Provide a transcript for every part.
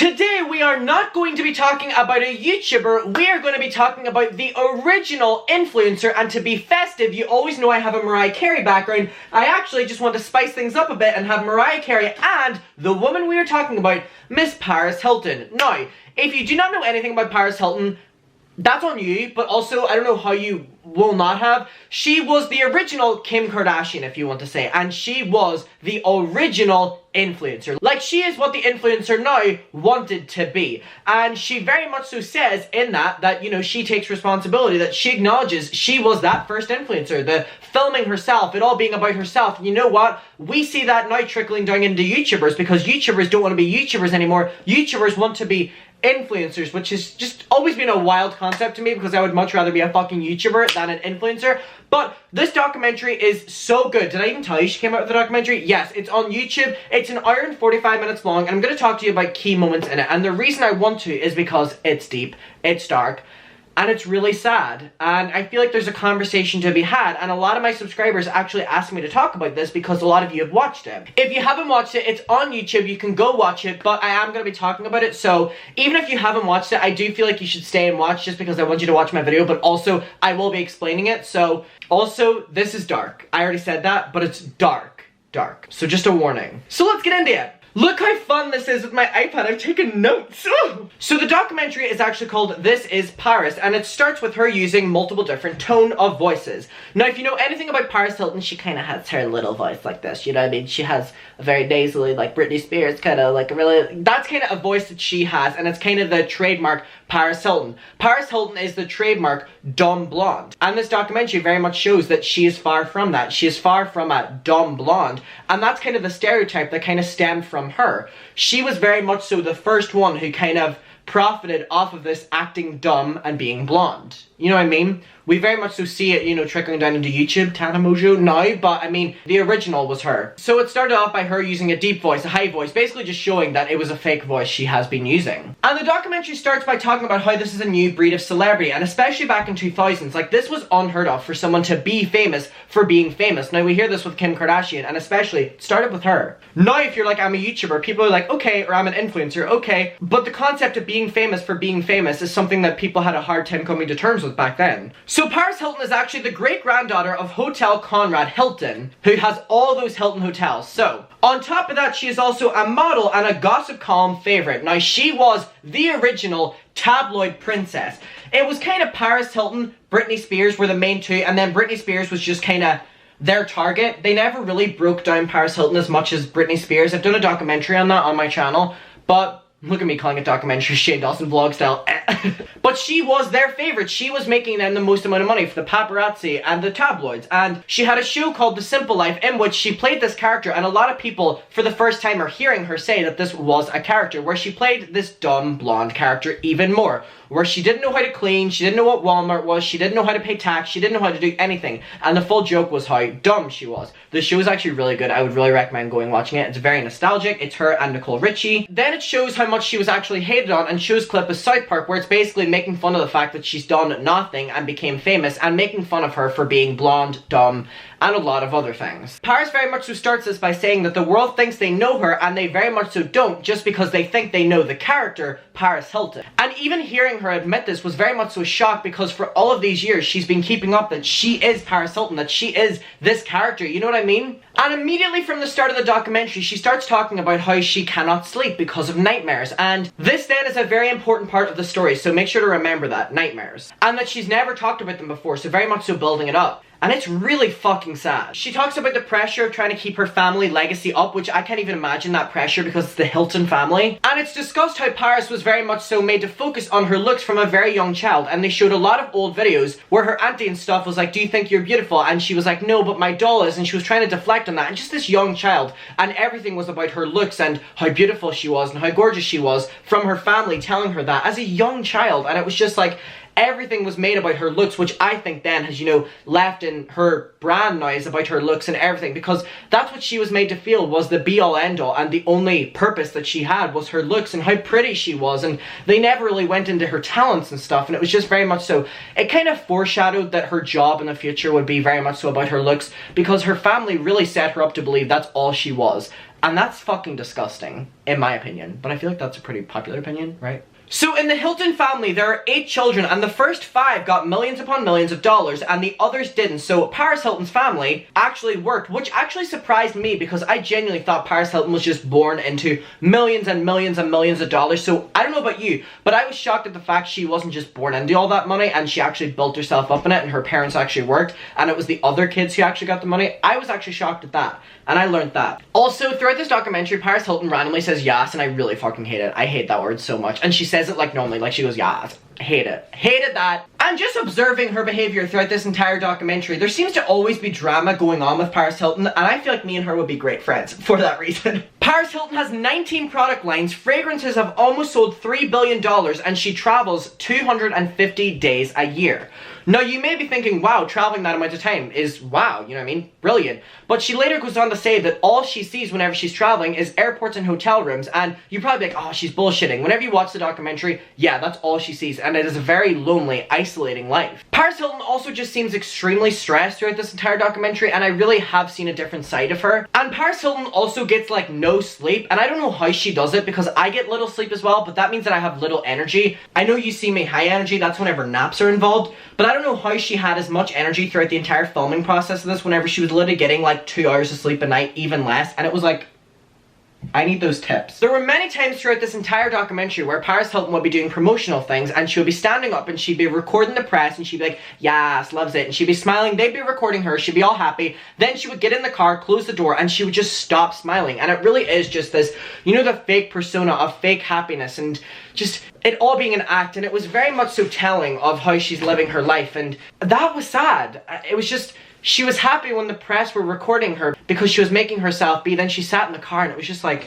Today we are not going to be talking about a YouTuber, we are going to be talking about the original influencer, and to be festive, you always know I have a Mariah Carey background. I actually just want to spice things up a bit and have Mariah Carey and the woman we are talking about, Miss Paris Hilton. Now, if you do not know anything about Paris Hilton, that's on you, but also I don't know how you will not have. She was the original Kim Kardashian, if you want to say, and she was the original influencer. Like, she is what the influencer now wanted to be, and she very much so says in that, you know, she takes responsibility, that she acknowledges she was that first influencer, the filming herself, it all being about herself. And you know what? We see that now trickling down into YouTubers, because YouTubers don't want to be YouTubers anymore. YouTubers want to be influencers, which has just always been a wild concept to me, because I would much rather be a fucking YouTuber than an influencer. But this documentary is so good. Did I even tell you she came out with the documentary? Yes, it's on YouTube. It's an hour and 45 minutes long, and I'm going to talk to you about key moments in it. And the reason I want to is because it's deep, it's dark, and it's really sad, and I feel like there's a conversation to be had, and a lot of my subscribers actually asked me to talk about this because a lot of you have watched it. If you haven't watched it, it's on YouTube, you can go watch it, but I am going to be talking about it, so even if you haven't watched it, I do feel like you should stay and watch just because I want you to watch my video, but also I will be explaining it. So also, this is dark. I already said that, but it's dark. So just a warning. So let's get into it. Look how fun this is with my iPad, I've taken notes. So the documentary is actually called This Is Paris, and it starts with her using multiple different tone of voices. Now, if you know anything about Paris Hilton, she kind of has her little voice like this, you know what I mean? She has a very nasally, like Britney Spears, kind of like a really, that's kind of a voice that she has, and it's kind of the trademark Paris Hilton. Paris Hilton is the trademark dumb blonde. And this documentary very much shows that she is far from that. She is far from a dumb blonde, and that's kind of the stereotype that kind of stemmed from her. She was very much so the first one who kind of profited off of this acting dumb and being blonde. You know what I mean? We very much so see it, you know, trickling down into YouTube, Tana Mojo now, but I mean, the original was her. So it started off by her using a deep voice, a high voice, basically just showing that it was a fake voice she has been using. And the documentary starts by talking about how this is a new breed of celebrity, and especially back in 2000s, like, this was unheard of for someone to be famous for being famous. Now, we hear this with Kim Kardashian, and especially, it started with her. Now, if you're like, I'm a YouTuber, people are like, okay, or I'm an influencer, okay, but the concept of being famous for being famous is something that people had a hard time coming to terms with back then. So Paris Hilton is actually the great-granddaughter of Hotel Conrad Hilton, who has all those Hilton hotels. So, on top of that, she is also a model and a gossip column favorite. Now, she was the original tabloid princess. It was kind of Paris Hilton, Britney Spears were the main two, and then Britney Spears was just kind of their target. They never really broke down Paris Hilton as much as Britney Spears. I've done a documentary on that on my channel, but look at me calling it documentary, Shane Dawson vlog style. But she was their favorite. She was making them the most amount of money for the paparazzi and the tabloids. And she had a show called The Simple Life in which she played this character, and a lot of people for the first time are hearing her say that this was a character, where she played this dumb blonde character even more, where she didn't know how to clean, she didn't know what Walmart was, she didn't know how to pay tax, she didn't know how to do anything. And the full joke was how dumb she was. The show is actually really good. I would really recommend going watching it. It's very nostalgic. It's her and Nicole Richie. Then it shows how much she was actually hated on, and shows clip of South Park, where it's basically making fun of the fact that she's done nothing and became famous, and making fun of her for being blonde, dumb, and a lot of other things. Paris very much so starts this by saying that the world thinks they know her, and they very much so don't, just because they think they know the character, Paris Hilton. And even hearing her admit this was very much so shocked, because for all of these years, she's been keeping up that she is Paris Hilton, that she is this character, you know what I mean? And immediately from the start of the documentary, she starts talking about how she cannot sleep because of nightmares, and this then is a very important part of the story, so make sure to remember that, nightmares. And that she's never talked about them before, so very much so building it up. And it's really fucking sad. She talks about the pressure of trying to keep her family legacy up, which I can't even imagine that pressure because it's the Hilton family. And it's discussed how Paris was very much so made to focus on her looks from a very young child, and they showed a lot of old videos where her auntie and stuff was like, do you think you're beautiful? And she was like, no, but my doll is, and she was trying to deflect on that, and just this young child, and everything was about her looks and how beautiful she was and how gorgeous she was from her family telling her that as a young child. And it was just like, everything was made about her looks, which I think then has, you know, left in her brand now is about her looks and everything, because that's what she was made to feel was the be-all end-all, and the only purpose that she had was her looks and how pretty she was, and they never really went into her talents and stuff, and it was just very much so, it kind of foreshadowed that her job in the future would be very much so about her looks, because her family really set her up to believe that's all she was. And that's fucking disgusting, in my opinion. But I feel like that's a pretty popular opinion, right? So in the Hilton family, there are 8 children, and the first 5 got millions upon millions of dollars, and the others didn't. So Paris Hilton's family actually worked, which actually surprised me, because I genuinely thought Paris Hilton was just born into millions and millions and millions of dollars. So I don't know about you, but I was shocked at the fact she wasn't just born into all that money, and she actually built herself up in it, and her parents actually worked, and it was the other kids who actually got the money. I was actually shocked at that, and I learned that. Also, throughout this documentary, Paris Hilton randomly says yas, and I really fucking hate it. I hate that word so much. And she says it like normally, like she goes yas. Hate it. Hated that. And just observing her behavior throughout this entire documentary, there seems to always be drama going on with Paris Hilton, and I feel like me and her would be great friends for that reason. Paris Hilton has 19 product lines, fragrances have almost sold $3 billion, and she travels 250 days a year. Now, you may be thinking, wow, traveling that amount of time is, wow, you know what I mean? Brilliant. But she later goes on to say that all she sees whenever she's traveling is airports and hotel rooms, and you'd probably be like, oh, she's bullshitting. Whenever you watch the documentary, yeah, that's all she sees, and it is a very lonely, isolating life. Paris Hilton also just seems extremely stressed throughout this entire documentary, and I really have seen a different side of her. And Paris Hilton also gets, like, no sleep, and I don't know how she does it, because I get little sleep as well, but that means that I have little energy. I know you see me high energy, that's whenever naps are involved, but I don't know how she had as much energy throughout the entire filming process of this whenever she was literally getting like 2 hours of sleep a night, even less, and it was like, I need those tips. There were many times throughout this entire documentary where Paris Hilton would be doing promotional things, and she would be standing up and she'd be recording the press, and she'd be like, yes, loves it, and she'd be smiling, they'd be recording her, she'd be all happy, then she would get in the car, close the door, and she would just stop smiling. And it really is just this, you know, the fake persona of fake happiness, and just it all being an act, and it was very much so telling of how she's living her life, and that was sad. It was just, she was happy when the press were recording her because she was making herself be, then she sat in the car and it was just like,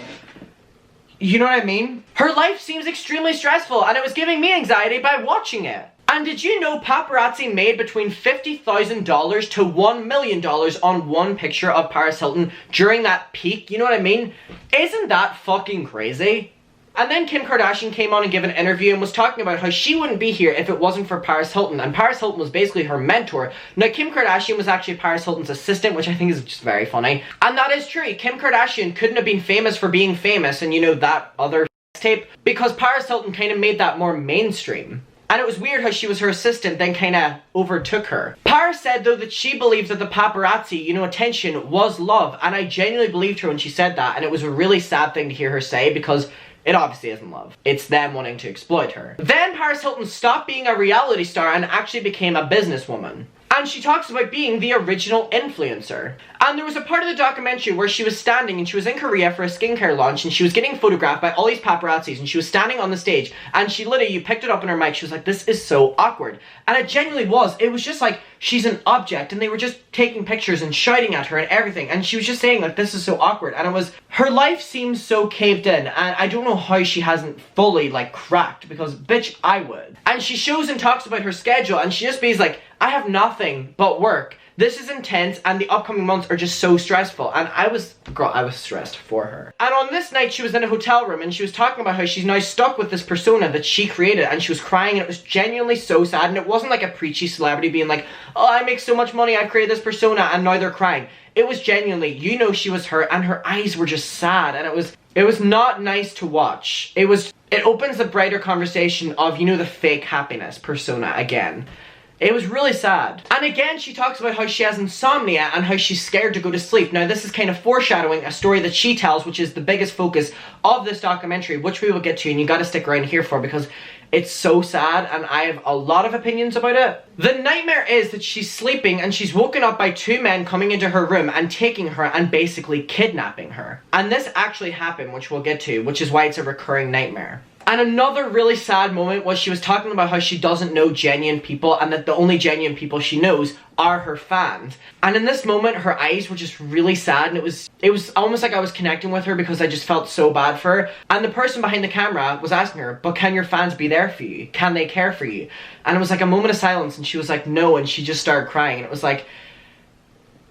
you know what I mean? Her life seems extremely stressful, and it was giving me anxiety by watching it. And did you know paparazzi made between $50,000 to $1 million on one picture of Paris Hilton during that peak? You know what I mean? Isn't that fucking crazy? And then Kim Kardashian came on and gave an interview and was talking about how she wouldn't be here if it wasn't for Paris Hilton, and Paris Hilton was basically her mentor. Now, Kim Kardashian was actually Paris Hilton's assistant, which I think is just very funny. And that is true. Kim Kardashian couldn't have been famous for being famous, and you know, that other tape, because Paris Hilton kind of made that more mainstream. And it was weird how she was her assistant, then kind of overtook her. Paris said, though, that she believes that the paparazzi, you know, attention was love. And I genuinely believed her when she said that. And it was a really sad thing to hear her say, because it obviously isn't love. It's them wanting to exploit her. Then Paris Hilton stopped being a reality star and actually became a businesswoman. And she talks about being the original influencer. And there was a part of the documentary where she was standing, and she was in Korea for a skincare launch, and she was getting photographed by all these paparazzis, and she was standing on the stage, and she literally, you picked it up in her mic, she was like, this is so awkward. And it genuinely was. It was just like, she's an object, and they were just taking pictures and shouting at her and everything, and she was just saying like, this is so awkward. And it was, her life seems so caved in, and I don't know how she hasn't fully like cracked, because bitch, I would. And she shows and talks about her schedule, and she just be like, I have nothing but work. This is intense, and the upcoming months are just so stressful. And I was stressed for her. And on this night, she was in a hotel room, and she was talking about how she's now stuck with this persona that she created, and she was crying, and it was genuinely so sad. And it wasn't like a preachy celebrity being like, oh, I make so much money, I've created this persona, and now they're crying. It was genuinely, you know, she was hurt, and her eyes were just sad, and it was not nice to watch. It opens the brighter conversation of, you know, the fake happiness persona again. It was really sad. And again, she talks about how she has insomnia and how she's scared to go to sleep. Now, this is kind of foreshadowing a story that she tells, which is the biggest focus of this documentary, which we will get to, and you gotta stick around here for, because it's so sad, and I have a lot of opinions about it. The nightmare is that she's sleeping, and she's woken up by 2 men coming into her room and taking her and basically kidnapping her. And this actually happened, which we'll get to, which is why it's a recurring nightmare. And another really sad moment was she was talking about how she doesn't know genuine people and that the only genuine people she knows are her fans. And in this moment, her eyes were just really sad, and it was almost like I was connecting with her because I just felt so bad for her. And the person behind the camera was asking her, but can your fans be there for you? Can they care for you? And it was like a moment of silence, and she was like, no, and she just started crying. And it was like,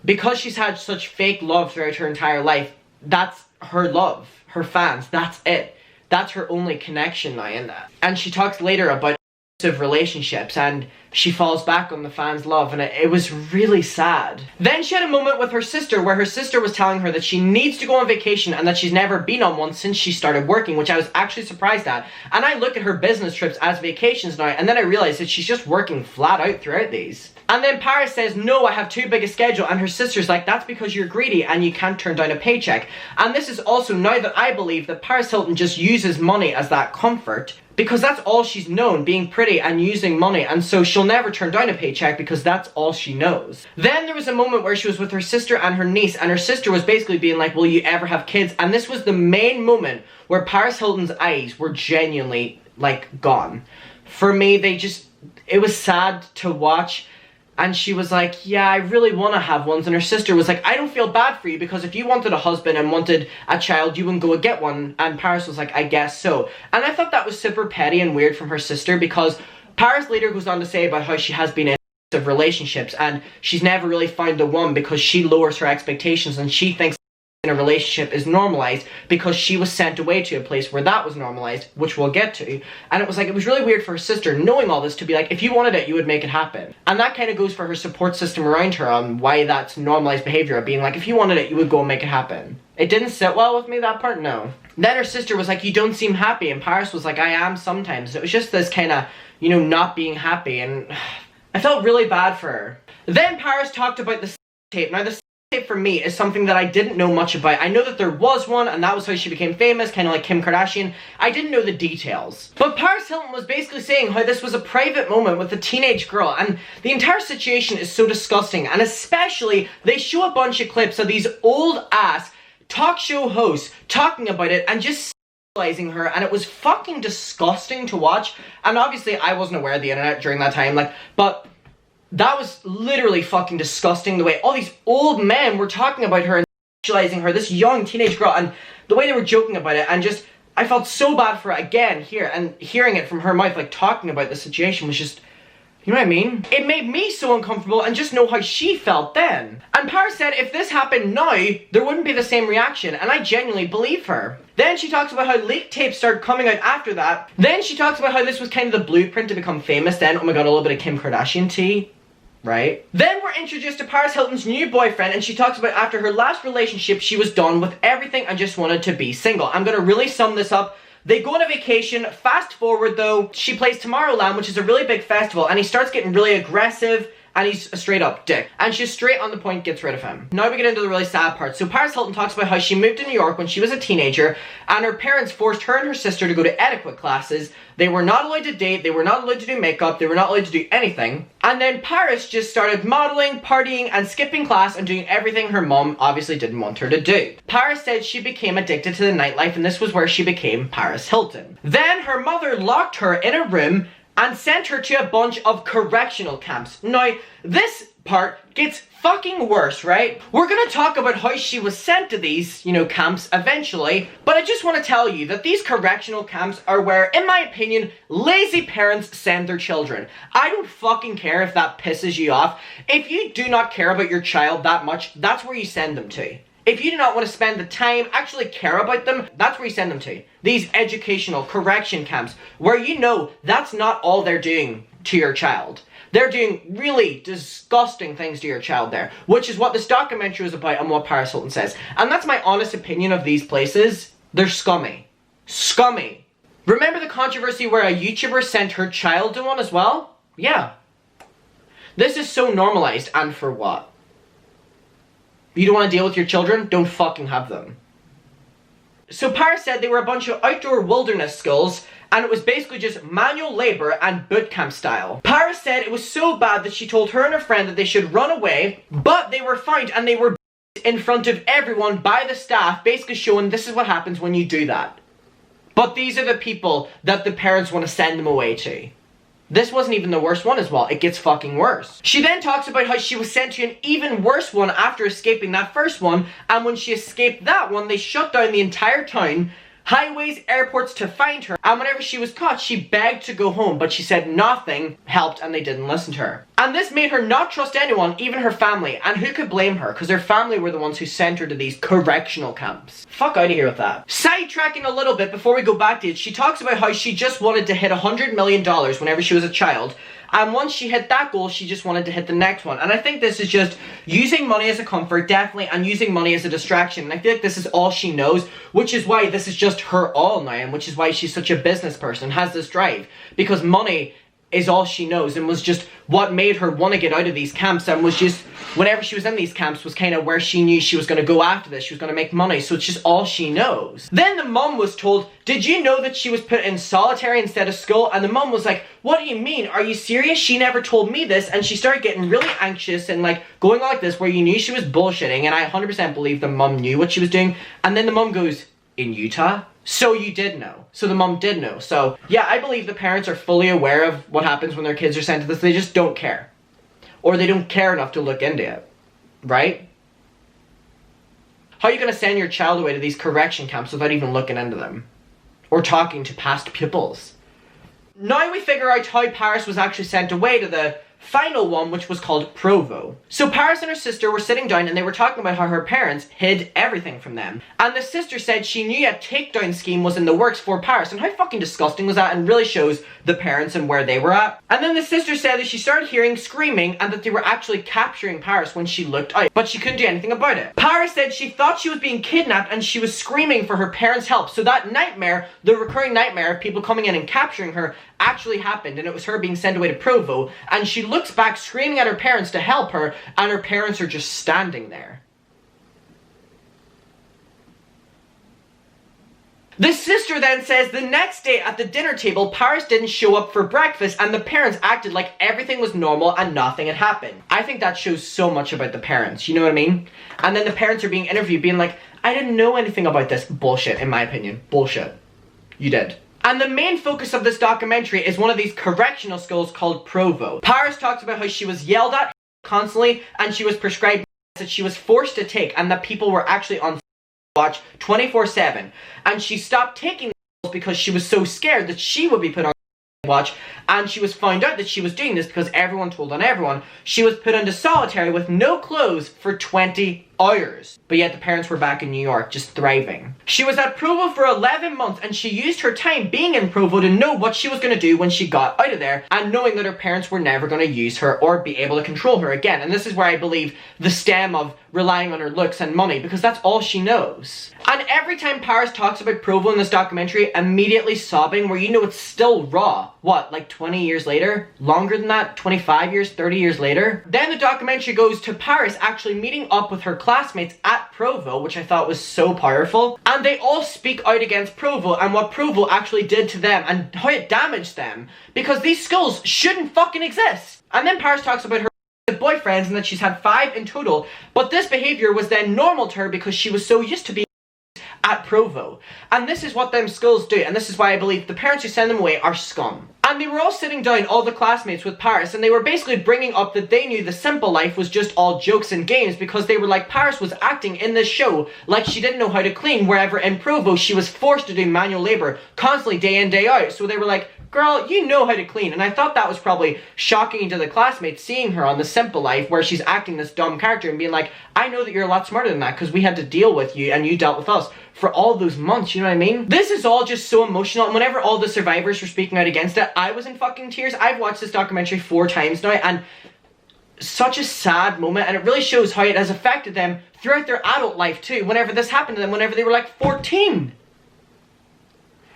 because she's had such fake love throughout her entire life, that's her love, her fans, that's it. That's her only connection now in that. And she talks later about abusive relationships, and she falls back on the fans' love, and it was really sad. Then she had a moment with her sister where her sister was telling her that she needs to go on vacation and that she's never been on one since she started working, which I was actually surprised at. And I look at her business trips as vacations now, and then I realized that she's just working flat out throughout these. And then Paris says, no, I have too big a schedule, and her sister's like, that's because you're greedy and you can't turn down a paycheck. And this is also now that I believe that Paris Hilton just uses money as that comfort, because that's all she's known, being pretty and using money, and so she'll never turn down a paycheck because that's all she knows. Then there was a moment where she was with her sister and her niece, and her sister was basically being like, will you ever have kids? And this was the main moment where Paris Hilton's eyes were genuinely, like, gone. For me, it was sad to watch. And she was like, yeah, I really want to have ones. And her sister was like, I don't feel bad for you, because if you wanted a husband and wanted a child, you wouldn't go and get one. And Paris was like, I guess so. And I thought that was super petty and weird from her sister, because Paris later goes on to say about how she has been in abusive relationships and she's never really found the one because she lowers her expectations, and she thinks in a relationship is normalized because she was sent away to a place where that was normalized, which we'll get to. And it was really weird for her sister, knowing all this, to be like, if you wanted it, you would make it happen. And that kind of goes for her support system around her on why that's normalized behavior, of being like, if you wanted it, you would go and make it happen. It didn't sit well with me, that part, no. Then her sister was like, you don't seem happy, and Paris was like, I am sometimes. It was just this kind of, not being happy, and I felt really bad for her. Then Paris talked about the tape. Now, the tape for me is something that I didn't know much about. I know that there was one, and that was how she became famous, kind of like Kim Kardashian. I didn't know the details. But Paris Hilton was basically saying how this was a private moment with a teenage girl, and the entire situation is so disgusting. And especially, they show a bunch of clips of these old-ass talk show hosts talking about it and just sexualizing her, and it was fucking disgusting to watch. And obviously, I wasn't aware of the internet during that time, but that was literally fucking disgusting, the way all these old men were talking about her and sexualizing her, this young teenage girl, and the way they were joking about it, and just, I felt so bad for her again here, and hearing it from her mouth, like, talking about the situation was just, you know what I mean? It made me so uncomfortable, and just know how she felt then. And Paris said if this happened now, there wouldn't be the same reaction, and I genuinely believe her. Then she talks about how leaked tapes started coming out after that. Then she talks about how this was kind of the blueprint to become famous. Then, oh my god, a little bit of Kim Kardashian tea. Right? Then we're introduced to Paris Hilton's new boyfriend, and she talks about after her last relationship, she was done with everything and just wanted to be single. I'm gonna really sum this up. They go on a vacation. Fast forward though, she plays Tomorrowland, which is a really big festival, and he starts getting really aggressive, and he's a straight up dick. And she's straight on the point, gets rid of him. Now we get into the really sad part. So Paris Hilton talks about how she moved to New York when she was a teenager, and her parents forced her and her sister to go to etiquette classes. They were not allowed to date, they were not allowed to do makeup, they were not allowed to do anything. And then Paris just started modeling, partying, and skipping class and doing everything her mom obviously didn't want her to do. Paris said she became addicted to the nightlife, and this was where she became Paris Hilton. Then her mother locked her in a room and sent her to a bunch of correctional camps. Now, this part gets fucking worse, right? We're gonna talk about how she was sent to these, camps eventually, but I just want to tell you that these correctional camps are where, in my opinion, lazy parents send their children. I don't fucking care if that pisses you off. If you do not care about your child that much, that's where you send them to. If you do not want to spend the time, actually care about them, that's where you send them to. These educational correction camps, where that's not all they're doing to your child. They're doing really disgusting things to your child there, which is what this documentary is about and what Paris Hilton says. And that's my honest opinion of these places. They're scummy. Scummy. Remember the controversy where a YouTuber sent her child to one as well? Yeah. This is so normalized, and for what? You don't want to deal with your children? Don't fucking have them. So Paris said they were a bunch of outdoor wilderness schools, and it was basically just manual labor and boot camp style. Paris said it was so bad that she told her and her friend that they should run away, but they were found and they were in front of everyone by the staff, basically showing this is what happens when you do that. But these are the people that the parents want to send them away to. This wasn't even the worst one as well. It gets fucking worse. She then talks about how she was sent to an even worse one after escaping that first one, and when she escaped that one, they shut down the entire town, highways, airports to find her, and whenever she was caught, she begged to go home, but she said nothing helped and they didn't listen to her. And this made her not trust anyone, even her family, and who could blame her, because her family were the ones who sent her to these correctional camps. Fuck out of here with that. Sidetracking a little bit before we go back to it, she talks about how she just wanted to hit $100 million whenever she was a child, and once she hit that goal, she just wanted to hit the next one. And I think this is just using money as a comfort, definitely, and using money as a distraction. And I feel like this is all she knows, which is why this is just her all now, and which is why she's such a business person, has this drive. Because money is all she knows, and was just what made her want to get out of these camps, and was just, whenever she was in these camps, was kind of where she knew she was going to go after this. She was going to make money, so it's just all she knows. Then the mum was told, did you know that she was put in solitary instead of school? And the mum was like, what do you mean? Are you serious? She never told me this. And she started getting really anxious and like going like this, where you knew she was bullshitting, and I 100% believe the mum knew what she was doing. And then the mum goes, in Utah? So you did know. So the mum did know. So yeah, I believe the parents are fully aware of what happens when their kids are sent to this. They just don't care. Or they don't care enough to look into it. Right? How are you going to send your child away to these correction camps without even looking into them? Or talking to past pupils? Now we figure out how Paris was actually sent away to the final one, which was called Provo. So Paris and her sister were sitting down and they were talking about how her parents hid everything from them. And the sister said she knew a takedown scheme was in the works for Paris. And how fucking disgusting was that? And really shows the parents and where they were at. And then the sister said that she started hearing screaming and that they were actually capturing Paris when she looked out. But she couldn't do anything about it. Paris said she thought she was being kidnapped and she was screaming for her parents' help. So that nightmare, the recurring nightmare of people coming in and capturing her, actually happened, and it was her being sent away to Provo, and she looks back screaming at her parents to help her, and her parents are just standing there. The sister then says the next day at the dinner table, Paris didn't show up for breakfast, and the parents acted like everything was normal and nothing had happened. I think that shows so much about the parents, you know what I mean? And then the parents are being interviewed being like, I didn't know anything about this. Bullshit, in my opinion. Bullshit. You did. And the main focus of this documentary is one of these correctional schools called Provo. Paris talks about how she was yelled at constantly, and she was prescribed that she was forced to take, and that people were actually on watch 24/7. And she stopped taking the because she was so scared that she would be put on watch, and she was found out that she was doing this because everyone told on everyone. She was put into solitary with no clothes for 20 hours. But yet the parents were back in New York, just thriving. She was at Provo for 11 months, and she used her time being in Provo to know what she was going to do when she got out of there, and knowing that her parents were never going to use her or be able to control her again. And this is where I believe the stem of relying on her looks and money, because that's all she knows. And every time Paris talks about Provo in this documentary, immediately sobbing, where you know it's still raw. What, like 20 years later? Longer than that? 25 years? 30 years later? Then the documentary goes to Paris actually meeting up with her classmates at Provo, which I thought was so powerful. And they all speak out against Provo and what Provo actually did to them and how it damaged them. Because these schools shouldn't fucking exist. And then Paris talks about her boyfriends and that she's had 5 in total. But this behavior was then normal to her because she was so used to being at Provo. And this is what them schools do, and this is why I believe the parents who send them away are scum. And they were all sitting down, all the classmates with Paris, and they were basically bringing up that they knew the simple life was just all jokes and games, because they were like, Paris was acting in this show like she didn't know how to clean, wherever in Provo she was forced to do manual labor constantly day in day out. So they were like, girl, you know how to clean. And I thought that was probably shocking to the classmates, seeing her on The Simple Life where she's acting this dumb character and being like, I know that you're a lot smarter than that because we had to deal with you and you dealt with us for all those months, you know what I mean? This is all just so emotional, and whenever all the survivors were speaking out against it, I was in fucking tears. I've watched this documentary 4 times now, and such a sad moment, and it really shows how it has affected them throughout their adult life too, whenever this happened to them, whenever they were like 14.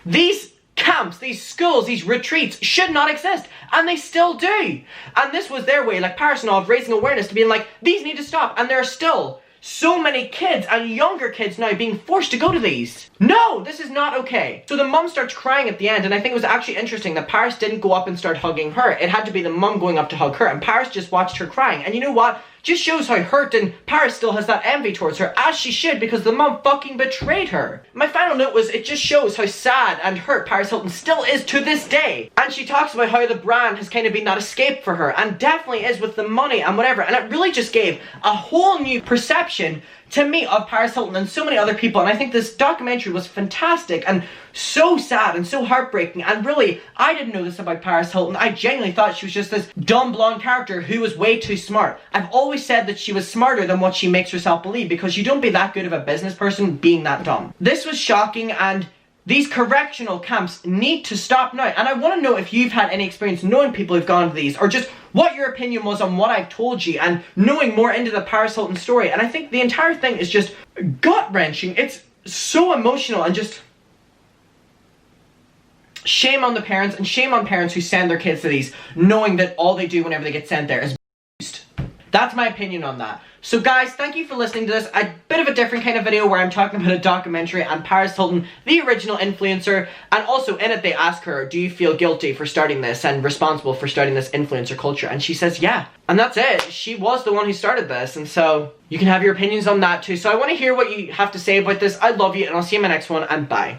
These camps, these schools, these retreats should not exist, and they still do. And this was their way, like Paris and all, of raising awareness to being like, these need to stop, and there are still so many kids and younger kids now being forced to go to these. No, this is not okay. So the mum starts crying at the end, and I think it was actually interesting that Paris didn't go up and start hugging her. It had to be the mum going up to hug her, and Paris just watched her crying. And you know what? just shows how hurt and Paris still has that envy towards her, as she should, because the mom fucking betrayed her. My final note was, it just shows how sad and hurt Paris Hilton still is to this day. And she talks about how the brand has kind of been that escape for her, and definitely is with the money and whatever, and it really just gave a whole new perception to me of Paris Hilton and so many other people. And I think this documentary was fantastic and so sad and so heartbreaking. And really, I didn't know this about Paris Hilton. I genuinely thought she was just this dumb blonde character who was way too smart. I've always said that she was smarter than what she makes herself believe, because you don't be that good of a business person being that dumb. This was shocking, and these correctional camps need to stop now. And I want to know if you've had any experience knowing people who've gone to these, or just what your opinion was on what I've told you and knowing more into the Paris Hilton story. And I think the entire thing is just gut-wrenching. It's so emotional, and just shame on the parents, and shame on parents who send their kids to these knowing that all they do whenever they get sent there is abused. That's my opinion on that. So guys, thank you for listening to this. A bit of a different kind of video where I'm talking about a documentary and Paris Hilton, the original influencer, and also in it they ask her, do you feel guilty for starting this and responsible for starting this influencer culture? And she says yeah. And that's it. She was the one who started this, and so you can have your opinions on that too. So I want to hear what you have to say about this. I love you, and I'll see you in my next one, and bye.